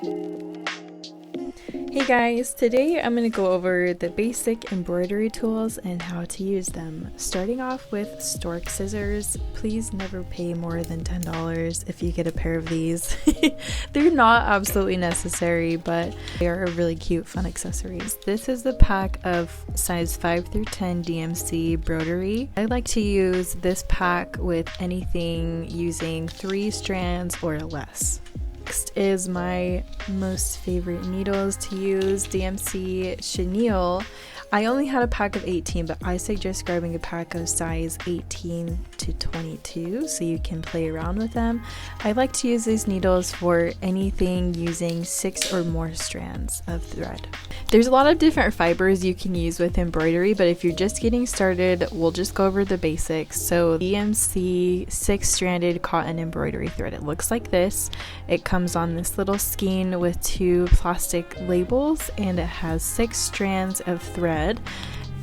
Hey guys, today I'm going to go over the basic embroidery tools and how to use them. Starting off with Stork scissors. Please never pay more than $10 if you get a pair of these. They're not absolutely necessary, but they are really cute, fun accessories. This is the pack of size 5 through 10 DMC embroidery. I like to use this pack with anything using 3 strands or less. Next is my most favorite needles to use, DMC chenille. I only had a pack of 18, but I suggest grabbing a pack of size 18 to 22 so you can play around with them. I like to use these needles for anything using 6 or more strands of thread. There's a lot of different fibers you can use with embroidery, but if you're just getting started, we'll just go over the basics. So DMC 6-stranded cotton embroidery thread. It looks like this. It comes on this little skein with 2 plastic labels, and it has 6 strands of thread.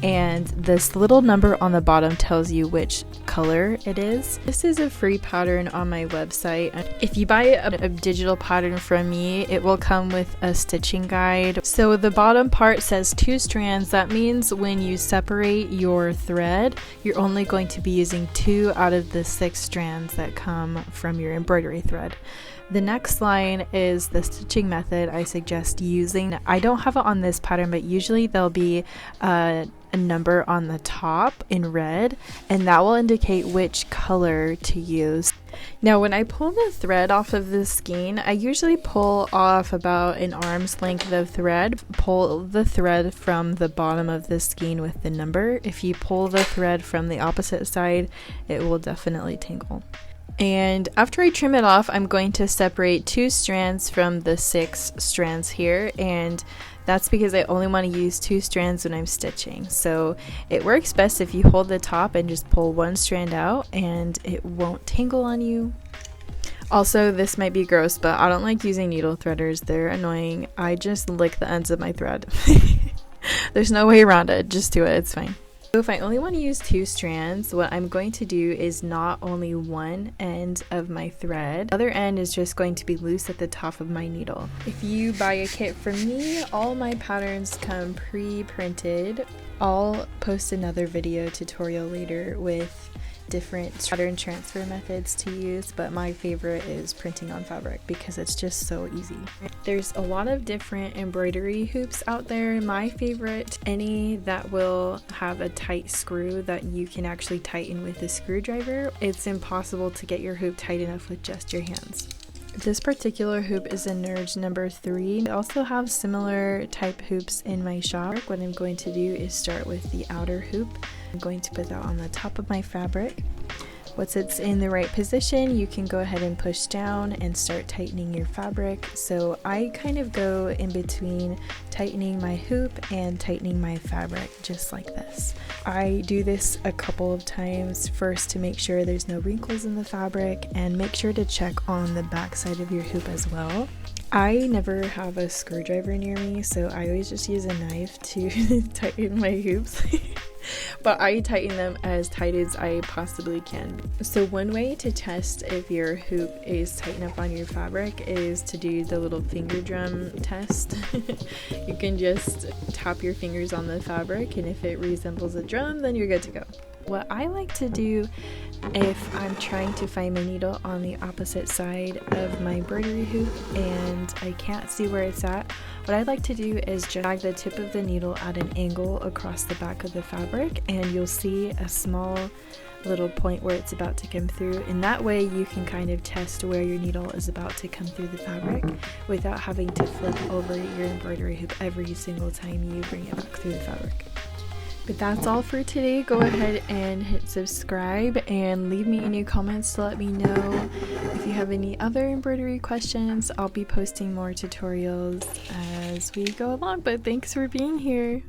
And this little number on the bottom tells you which color it is. This is a free pattern on my website. If you buy a digital pattern from me, it will come with a stitching guide. So the bottom part says 2 strands. That means when you separate your thread, you're only going to be using 2 out of the 6 strands that come from your embroidery thread. The next line is the stitching method I suggest using. I don't have it on this pattern, but usually there'll be a number on the top in red, and that will indicate which color to use. Now when I pull the thread off of the skein, I usually pull off about an arm's length of thread. Pull the thread from the bottom of the skein with the number. If you pull the thread from the opposite side, it will definitely tangle. And after I trim it off, I'm going to separate 2 strands from the 6 strands here, and that's because I only want to use 2 strands when I'm stitching. So it works best if you hold the top and just pull 1 strand out, and it won't tangle on you. Also, this might be gross, but I don't like using needle threaders. They're annoying. I just lick the ends of my thread. There's no way around it. Just do it. It's fine. So if I only want to use 2 strands, what I'm going to do is knot only one end of my thread. The other end is just going to be loose at the top of my needle. If you buy a kit from me, all my patterns come pre-printed. I'll post another video tutorial later with different pattern transfer methods to use, but my favorite is printing on fabric because it's just so easy. There's a lot of different embroidery hoops out there. My favorite, any that will have a tight screw that you can actually tighten with a screwdriver. It's impossible to get your hoop tight enough with just your hands. This particular hoop is a Nerds number 3. I also have similar type hoops in my shop. What I'm going to do is start with the outer hoop. I'm going to put that on the top of my fabric. Once it's in the right position, you can go ahead and push down and start tightening your fabric. So I kind of go in between tightening my hoop and tightening my fabric, just like this. I do this a couple of times, first to make sure there's no wrinkles in the fabric, and make sure to check on the back side of your hoop as well. I never have a screwdriver near me, so I always just use a knife to tighten my hoops. But I tighten them as tight as I possibly can. So one way to test if your hoop is tight enough on your fabric is to do the little finger drum test. You can just tap your fingers on the fabric, and if it resembles a drum, then you're good to go. What I like to do if I'm trying to find my needle on the opposite side of my embroidery hoop and I can't see where it's at, what I like to do is just drag the tip of the needle at an angle across the back of the fabric, and you'll see a small little point where it's about to come through, and that way you can kind of test where your needle is about to come through the fabric without having to flip over your embroidery hoop every single time you bring it back through the fabric. But that's all for today. Go ahead and hit subscribe and leave me any comments to let me know if you have any other embroidery questions. I'll be posting more tutorials as we go along, but thanks for being here.